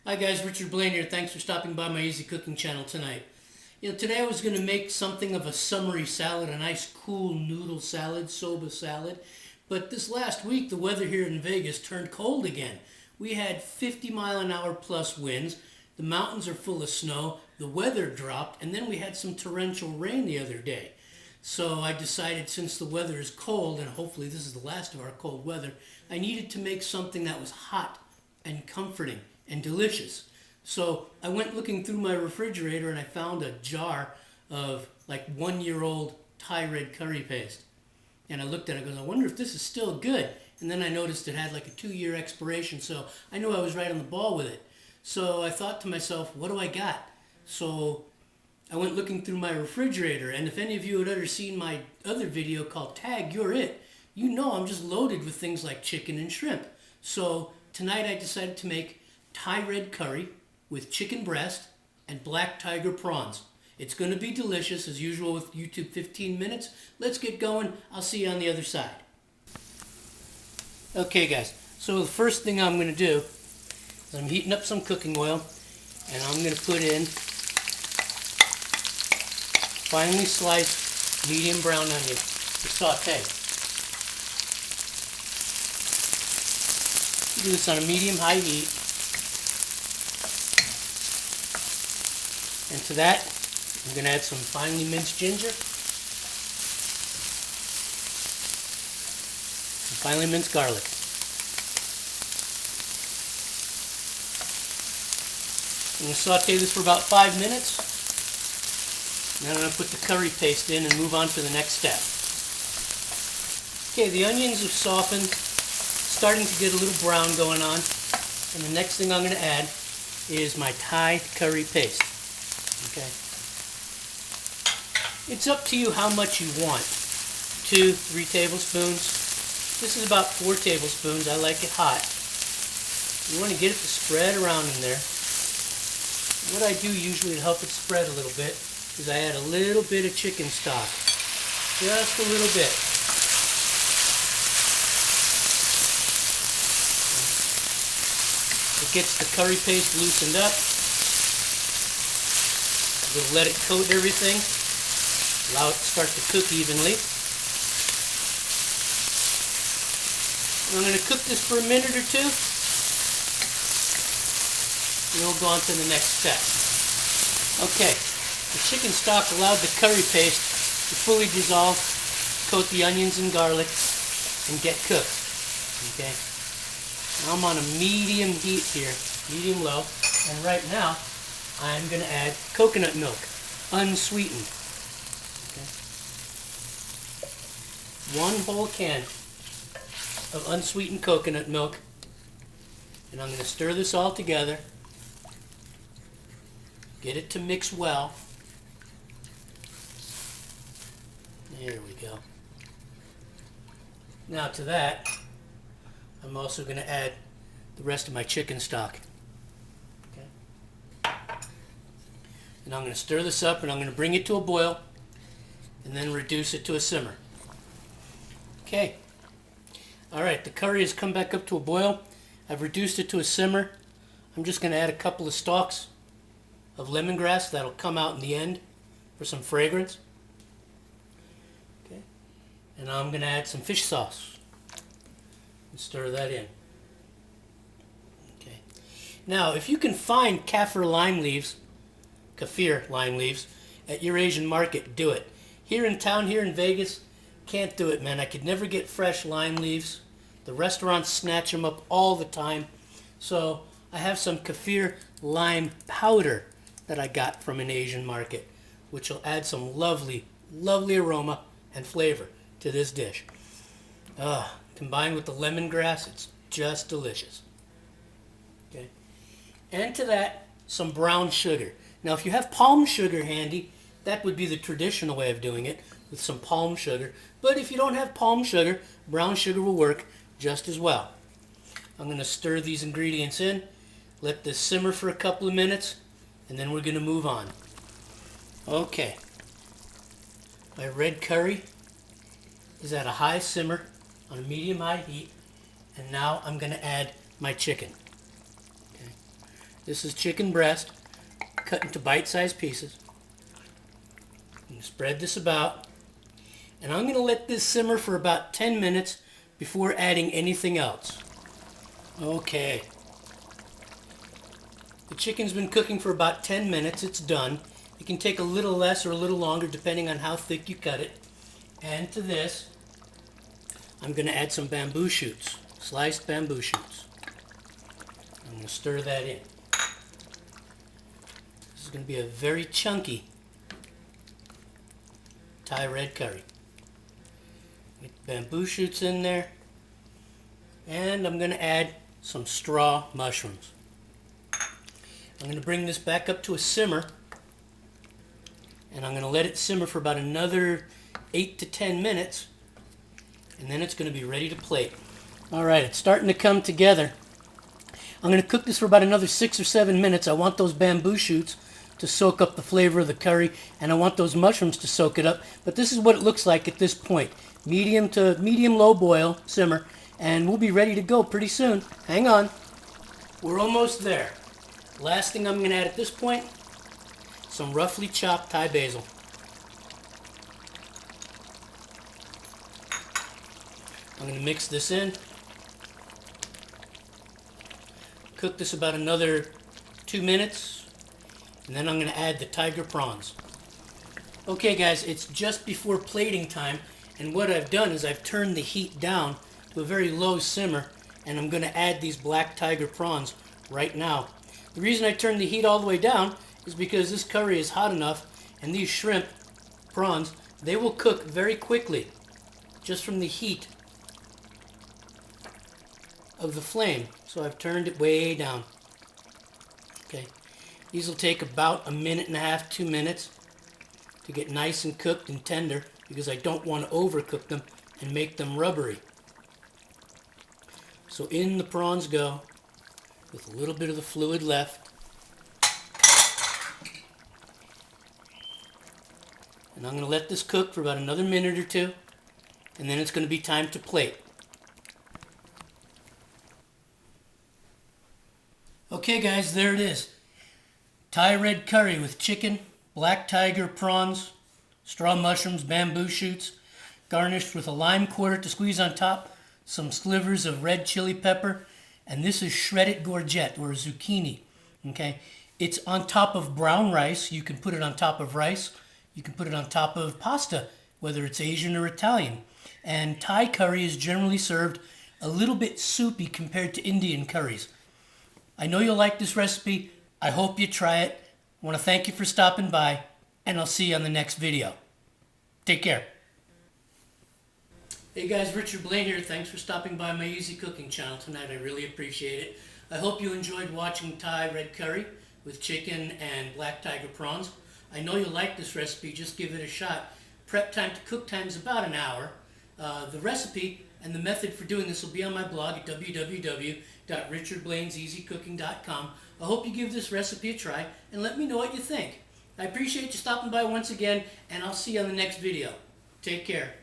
Hi guys, Richard Blaine here. Thanks for stopping by my Easy Cooking channel tonight. Today I was going to make something of a summery salad, a nice cool noodle salad, soba salad. But this last week the weather here in Vegas turned cold again. We had 50-mile-an-hour plus winds. The mountains are full of snow. The weather dropped, and then we had some torrential rain the other day. So I decided, since the weather is cold, and hopefully this is the last of our cold weather, I needed to make something that was hot and comforting and delicious. So I went looking through my refrigerator and I found a jar of like 1-year-old Thai red curry paste. And I looked at it and I wonder if this is still good. And then I noticed it had like a 2-year expiration, so I knew I was right on the ball with it. So I thought to myself, what do I got? So I went looking through my refrigerator, and if any of you had ever seen my other video called Tag You're It, you know I'm just loaded with things like chicken and shrimp. So tonight I decided to make Thai red curry with chicken breast and black tiger prawns. It's going to be delicious, as usual with YouTube 15 minutes. Let's get going. I'll see you on the other side. Okay guys, so the first thing I'm going to do is I'm heating up some cooking oil, and I'm going to put in finely sliced medium brown onion to saute. Do this on a medium-high heat. And to that, I'm going to add some finely minced ginger, some finely minced garlic. I'm going to saute this for about 5 minutes. And then I'm going to put the curry paste in and move on to the next step. Okay, the onions have softened, starting to get a little brown going on. And the next thing I'm going to add is my Thai curry paste. Okay. It's up to you how much you want. 2-3 tablespoons. This is about 4 tablespoons. I like it hot. You want to get it to spread around in there. What I do usually to help it spread a little bit is I add a little bit of chicken stock. Just a little bit. It gets the curry paste loosened up. We'll let it coat everything, allow it to start to cook evenly. And I'm going to cook this for a minute or two, and we'll go on to the next step. Okay, the chicken stock allowed the curry paste to fully dissolve, coat the onions and garlic, and get cooked. Okay, now I'm on a medium heat here, medium low, and right now I'm going to add coconut milk, unsweetened. Okay. 1 whole can of unsweetened coconut milk. And I'm going to stir this all together. Get it to mix well. There we go. Now to that, I'm also going to add the rest of my chicken stock. And I'm going to stir this up, and I'm going to bring it to a boil and then reduce it to a simmer. Okay. Alright, the curry has come back up to a boil. I've reduced it to a simmer. I'm just going to add a couple of stalks of lemongrass that'll come out in the end for some fragrance. Okay. And I'm going to add some fish sauce and stir that in. Okay. Now, if you can find kaffir lime leaves at your Asian market, do it. Here in town, here in Vegas, can't do it, man. I could never get fresh lime leaves. The restaurants snatch them up all the time. So I have some kaffir lime powder that I got from an Asian market, which will add some lovely, lovely aroma and flavor to this dish. Combined with the lemongrass, it's just delicious. Okay. And to that, some brown sugar. Now, if you have palm sugar handy, that would be the traditional way of doing it, with some palm sugar. But if you don't have palm sugar, brown sugar will work just as well. I'm going to stir these ingredients in, let this simmer for a couple of minutes, and then we're going to move on. Okay. My red curry is at a high simmer on a medium-high heat, and now I'm going to add my chicken. This is chicken breast cut into bite-sized pieces. And spread this about. And I'm going to let this simmer for about 10 minutes before adding anything else. Okay. The chicken's been cooking for about 10 minutes. It's done. It can take a little less or a little longer depending on how thick you cut it. And to this, I'm going to add some bamboo shoots, sliced bamboo shoots. I'm going to stir that in. This is going to be a very chunky Thai red curry. Get the bamboo shoots in there. And I'm going to add some straw mushrooms. I'm going to bring this back up to a simmer. And I'm going to let it simmer for about another 8 to 10 minutes. And then it's going to be ready to plate. Alright, it's starting to come together. I'm going to cook this for about another 6 or 7 minutes. I want those bamboo shoots to soak up the flavor of the curry, and I want those mushrooms to soak it up. But this is what it looks like at this point. Medium to medium-low boil, simmer, and we'll be ready to go pretty soon. Hang on. We're almost there. Last thing I'm going to add at this point, some roughly chopped Thai basil. I'm going to mix this in. Cook this about another 2 minutes. And then I'm going to add the tiger prawns. Okay guys, it's just before plating time. And what I've done is I've turned the heat down to a very low simmer. And I'm going to add these black tiger prawns right now. The reason I turned the heat all the way down is because this curry is hot enough. And these shrimp, prawns, they will cook very quickly. Just from the heat of the flame. So I've turned it way down. Okay. These will take about 1.5 minutes, 2 minutes to get nice and cooked and tender because I don't want to overcook them and make them rubbery. So in the prawns go with a little bit of the fluid left. And I'm going to let this cook for about another minute or two, and then it's going to be time to plate. Okay guys, there it is. Thai red curry with chicken, black tiger prawns, straw mushrooms, bamboo shoots, garnished with a lime quarter to squeeze on top, some slivers of red chili pepper, and this is shredded courgette or zucchini. Okay, it's on top of brown rice. You can put it on top of rice. You can put it on top of pasta, whether it's Asian or Italian. And Thai curry is generally served a little bit soupy compared to Indian curries. I know you'll like this recipe. I hope you try it. I want to thank you for stopping by, and I'll see you on the next video. Take care. Hey guys, Richard Blaine here. Thanks for stopping by my Easy Cooking channel tonight. I really appreciate it. I hope you enjoyed watching Thai red curry with chicken and black tiger prawns. I know you'll like this recipe. Just give it a shot. Prep time to cook time is about an hour. The recipe and the method for doing this will be on my blog at www.richardblaineseasycooking.com. I hope you give this recipe a try and let me know what you think. I appreciate you stopping by once again, and I'll see you on the next video. Take care.